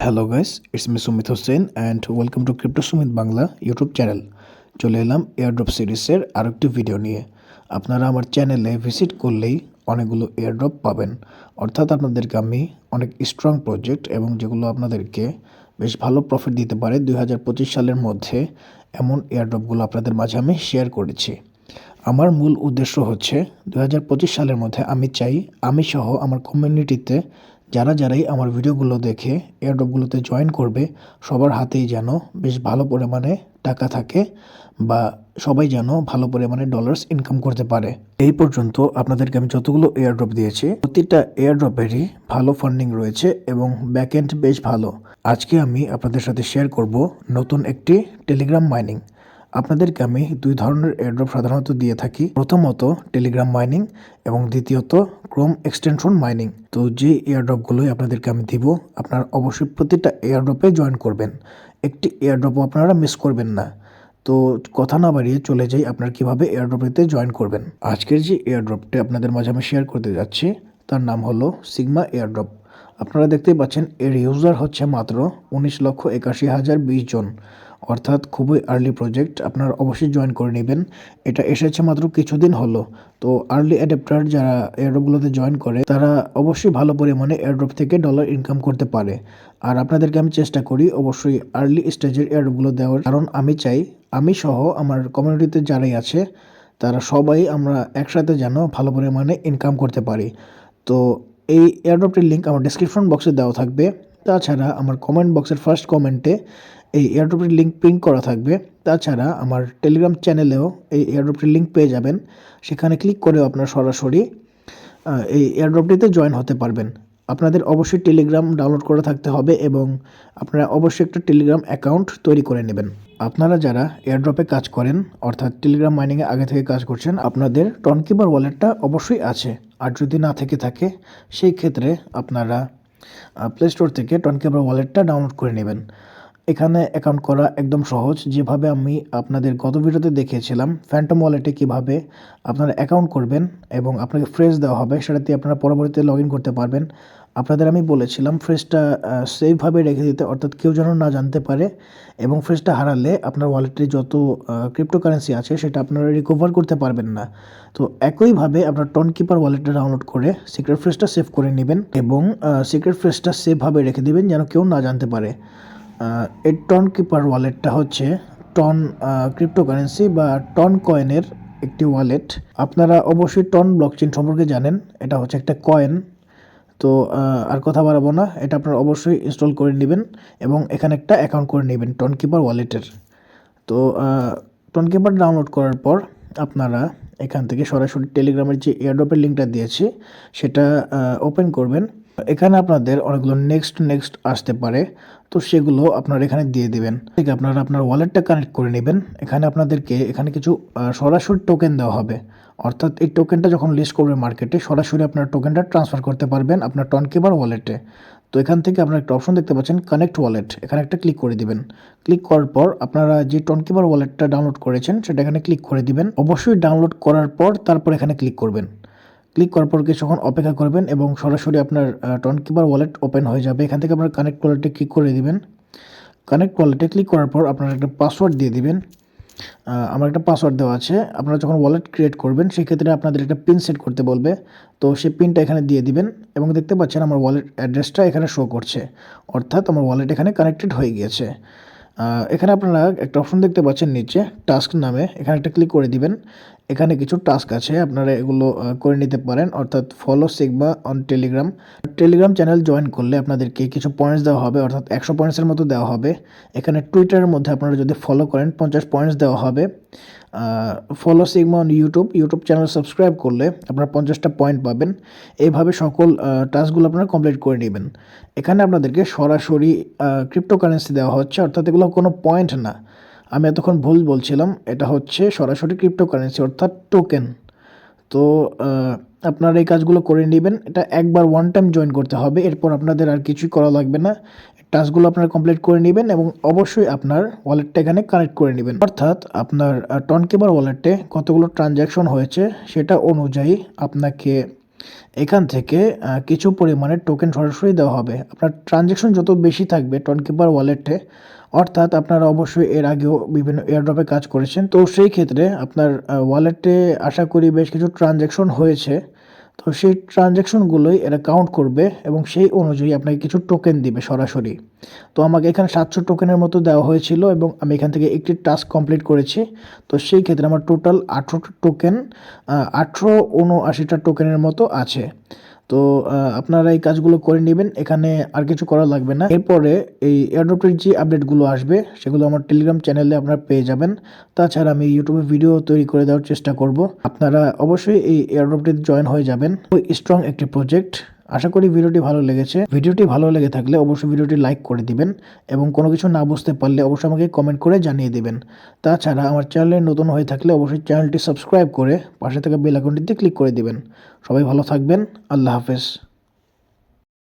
Hello guys, it's me Sumit Hossain and welcome to crypto Sumit Bangla YouTube channel. চলে এলাম airdrop সিরিজের আরেকটি ভিডিও নিয়ে। আপনারা আমার চ্যানেলে ভিজিট করলেই অনেকগুলো এয়ারড্রপ পাবেন, অর্থাৎ আপনাদেরকে আমি অনেক স্ট্রং প্রজেক্ট এবং যেগুলো আপনাদেরকে বেশ ভালো প্রফিট দিতে পারে 2025 সালের মধ্যে, এমন এয়ারড্রপগুলো আপনাদের মাঝে আমি শেয়ার করেছি। আমার মূল উদ্দেশ্য হচ্ছে 2025 সালের মধ্যে আমি চাই আমি সহ আমার কমিউনিটিতে যারাই আমার ভিডিওগুলো দেখে এয়ারড্রপগুলোতে জয়েন করবে, সবার হাতেই যেন বেশ ভালো পরিমাণে টাকা থাকে বা সবাই যেন ভালো পরিমাণে ডলার্স ইনকাম করতে পারে। এই পর্যন্ত আপনাদেরকে আমি যতগুলো এয়ারড্রপ দিয়েছি প্রতিটা এয়ারড্রপেরই ভালো ফান্ডিং রয়েছে এবং ব্যাকএন্ড বেশ ভালো। আজকে আমি আপনাদের সাথে শেয়ার করব নতুন একটি টেলিগ্রাম মাইনিং। আপনাদেরকে আমি দুই ধরনের এয়ারড্রপ সাধারণত দিয়ে থাকি, প্রথমত টেলিগ্রাম মাইনিং এবং দ্বিতীয়ত ক্রোম এক্সটেনশন মাইনিং। তো যে এয়ারড্রপগুলোই আপনাদেরকে আমি দিব, আপনারা অবশ্যই প্রতিটা এয়ারড্রপে জয়েন করবেন, একটি এয়ারড্রপও আপনারা মিস করবেন না। তো কথা না বাড়িয়ে চলে যাই আপনারা কিভাবে এয়ারড্রপেতে জয়েন করবেন। আজকের যে এয়ারড্রপটি আপনাদের মাঝে আমি শেয়ার করতে যাচ্ছি তার নাম হলো সিগমা এয়ারড্রপ। আপনারা দেখতেই পাচ্ছেন এর ইউজার হচ্ছে মাত্র 19,81,020 জন, অর্থাৎ খুবই আর্লি প্রজেক্ট। আপনারা অবশ্যই জয়েন করে নেবেন। এটা এসেছে মাত্র কিছুদিন হলো। তো আর্লি অ্যাডাপ্টার যারা এয়ারড্রপগুলোতে জয়েন করে তারা অবশ্যই ভালো পরিমাণে এয়ারড্রপ থেকে ডলার ইনকাম করতে পারে। আর আপনাদেরকে আমি চেষ্টা করি অবশ্যই আর্লি স্টেজের এয়ারড্রপগুলো দেওয়ার, কারণ আমি চাই আমি সহ আমার কমিউনিটিতে যারাই আছে তারা সবাই আমরা একসাথে যেন ভালো পরিমাণে ইনকাম করতে পারি। তো এই এয়ারড্রপটির লিঙ্ক আমার ডেসক্রিপশন বক্সে দেওয়া থাকবে। তাছাড়া আমার কমেন্ট বক্সের ফার্স্ট কমেন্টে এই এয়ারড্রপটির লিঙ্ক পিন করা থাকবে। তাছাড়া আমার টেলিগ্রাম চ্যানেলেও এই এয়ারড্রপটির লিঙ্ক পেয়ে যাবেন। সেখানে ক্লিক করেও আপনারা সরাসরি এই এয়ারড্রপটিতে জয়েন হতে পারবেন। আপনাদের অবশ্যই টেলিগ্রাম ডাউনলোড করে থাকতে হবে এবং আপনারা অবশ্যই একটা টেলিগ্রাম অ্যাকাউন্ট তৈরি করে নেবেন। আপনারা যারা এয়ারড্রপে কাজ করেন, অর্থাৎ টেলিগ্রাম মাইনিংয়ে আগে থেকে কাজ করছেন, আপনাদের টনকিপার ওয়ালেটটা অবশ্যই আছে। আর যদি না থেকে থাকে সেই ক্ষেত্রে আপনারা প্লে স্টোর থেকে টনকিপার ওয়ালেটটা ডাউনলোড করে নেবেন। এখানে অ্যাকাউন্ট করা একদম সহজ। যেভাবে আমি আপনাদের গত ভিডিওতে দেখিয়েছিলাম ফ্যান্টম ওয়ালেটে কীভাবে আপনারা অ্যাকাউন্ট করবেন এবং আপনাকে ফ্রেজ দেওয়া হবে, সেটাতে আপনারা পরবর্তীতে লগ ইন করতে পারবেন। আপনাদের আমি বলেছিলাম ফ্রেজটা সেফভাবে রেখে দিতে, অর্থাৎ কেউ যেন না জানতে পারে, এবং ফ্রেজটা হারালে আপনার ওয়ালেটে যত ক্রিপ্টোকারেন্সি আছে সেটা আপনারা রিকভার করতে পারবেন না। তো একইভাবে আপনার টনকিপার ওয়ালেটটা ডাউনলোড করে সিক্রেট ফ্রেজটা সেভ করে নেবেন এবং সিক্রেট ফ্রেজটা সেফভাবে রেখে দেবেন যেন কেউ না জানতে পারে। এই টনকিপার ওয়ালেটটা হচ্ছে টন ক্রিপ্টোকারেন্সি বা টন কয়েনের একটি ওয়ালেট। আপনারা অবশ্যই টন ব্লকচেন সম্পর্কে জানেন, এটা হচ্ছে একটা কয়েন। তো আর কথা বাড়াবো না, এটা আপনারা অবশ্যই ইনস্টল করে নেবেন এবং এখানে একটা অ্যাকাউন্ট করে নেবেন টনকিপার ওয়ালেটের। তো টনকিপার ডাউনলোড করার পর আপনারা এখান থেকে সরাসরি টেলিগ্রামের যে এয়ারড্রপের লিঙ্কটা দিয়েছি সেটা ওপেন করবেন। এখানে আপনাদের অনেকগুলো নেক্সট আসতে পারে, তো সেগুলো আপনারা এখানে দিয়ে দেবেন। ঠিক আপনারা আপনার ওয়ালেটটা কানেক্ট করে নেবেন। এখানে আপনাদেরকে এখানে কিছু সরাসরি টোকেন দেওয়া হবে, অর্থাৎ এই টোকেনটা যখন লিস্ট করবে মার্কেটে সরাসরি আপনার টোকেনটা ট্রান্সফার করতে পারবেন আপনার টনকিপার ওয়ালেটে। তো এখান থেকে আপনারা একটা অপশন দেখতে পাচ্ছেন কানেক্ট ওয়ালেট, এখানে একটা ক্লিক করে দিবেন। ক্লিক করার পর আপনারা যে টনকিপার ওয়ালেটটা ডাউনলোড করেছেন সেটা এখানে ক্লিক করে দিবেন। অবশ্যই ডাউনলোড করার পর তারপর এখানে ক্লিক করবেন। ক্লিক করার পর কিছুক্ষণ অপেক্ষা করবেন এবং সরাসরি আপনার টনকিপার ওয়ালেট ওপেন হয়ে যাবে। এখান থেকে আপনার কানেক্ট ওয়ালেটে ক্লিক করে দিবেন। কানেক্ট ওয়ালেটে ক্লিক করার পর আপনারা একটা পাসওয়ার্ড দিয়ে দিবেন। আমার একটা পাসওয়ার্ড দেওয়া আছে। আপনারা যখন ওয়ালেট ক্রিয়েট করবেন সেক্ষেত্রে আপনাদের একটা পিন সেট করতে বলবে, তো সেই পিনটা এখানে দিয়ে দিবেন এবং দেখতে পাচ্ছেন আমার ওয়ালেট অ্যাড্রেসটা এখানে শো করছে, অর্থাৎ আমার ওয়ালেট এখানে কানেক্টেড হয়ে গিয়েছে। এখানে আপনারা একটা অপশন দেখতে পাচ্ছেন নিচে টাস্ক নামে, এখানে একটা ক্লিক করে দিবেন। এখানে কিছু টাস্ক আছে, আপনারা এগুলো করে নিতে পারেন, অর্থাৎ follow sigma on Telegram channel join করলে আপনাদেরকে কিছু পয়েন্টস দেওয়া হবে, অর্থাৎ 100 পয়েন্টসের মতো দেওয়া হবে। এখানে টুইটারের মধ্যে আপনারা যদি ফলো করেন 50 পয়েন্টস দেওয়া হবে। Follow sigma on YouTube channel subscribe করলে আপনারা 50টা পয়েন্ট পাবেন। এইভাবে সকল টাস্কগুলো আপনারা কমপ্লিট করে নেবেন। এখানে আপনাদেরকে সরাসরি ক্রিপ্টোকারেন্সি দেওয়া হচ্ছে, অর্থাৎ এগুলো কোনো পয়েন্ট না। আমি এতক্ষণ ভুল বলছিলাম, এটা হচ্ছে সরাসরি ক্রিপ্টোকারেন্সি অর্থাৎ টোকেন। তো আপনারা এই কাজগুলো করে নেবেন। এটা একবার ওয়ান টাইম জয়েন করতে হবে, এরপর আপনাদের আর কিছুই করা লাগবে না। টাস্কগুলো আপনারা কমপ্লিট করে নেবেন এবং অবশ্যই আপনার ওয়ালেটটা এখানে কানেক্ট করে নেবেন, অর্থাৎ আপনার টনকিপার ওয়ালেটে কতগুলো ট্রানজ্যাকশন হয়েছে সেটা অনুযায়ী আপনাকে এখান থেকে কিছু পরিমাণে টোকেন সরাসরি দেওয়া হবে। আপনার ট্রানজ্যাকশন যত বেশি থাকবে টোনকিপার ওয়ালেটে, অর্থাৎ আপনারা অবশ্যই এর আগেও বিভিন্ন এয়ারড্রপে কাজ করেছেন। তো সেই ক্ষেত্রে আপনার ওয়ালেটে আশা করি বেশ কিছু ট্রানজ্যাকশন হয়েছে। তো সেই ট্রানজ্যাকশনগুলোই এরা কাউন্ট করবে এবং সেই অনুযায়ী আপনাকে কিছু টোকেন দিবে সরাসরি। তো আমাকে এখানে 700 টোকেনের মতো দেওয়া হয়েছিল এবং আমি এখান থেকে একটি টাস্ক কমপ্লিট করেছি। তো সেই ক্ষেত্রে আমার টোটাল 18টা টোকেন 1879টা টোকেনের মতো আছে। তো আপনারা এই কাজগুলো করে নেবেন, এখানে আর কিছু করা লাগবে না। এরপরে এই এয়ারড্রপের যে আপডেটগুলো আসবে সেগুলো আমার টেলিগ্রাম চ্যানেলে আপনারা পেয়ে যাবেন। তাছাড়া আমি ইউটিউবে ভিডিও তৈরি করে দেওয়ার চেষ্টা করব। আপনারা অবশ্যই এই এয়ারড্রপটিতে জয়েন হয়ে যাবেন। খুবই স্ট্রং একটি প্রজেক্ট। আশা করি ভিডিওটি ভালো লেগেছে। ভিডিওটি ভালো লেগে থাকলে অবশ্যই ভিডিওটি লাইক করে দিবেন এবং কোনো কিছু না বুঝতে পারলে অবশ্যই আমাকে কমেন্ট করে জানিয়ে দিবেন। তাছাড়া আমার চ্যানেলে নতুন হয়ে থাকলে অবশ্যই চ্যানেলটি সাবস্ক্রাইব করে পাশে থাকা বেল আইকনটিতে ক্লিক করে দিবেন। সবাই ভালো থাকবেন। আল্লাহ হাফেজ।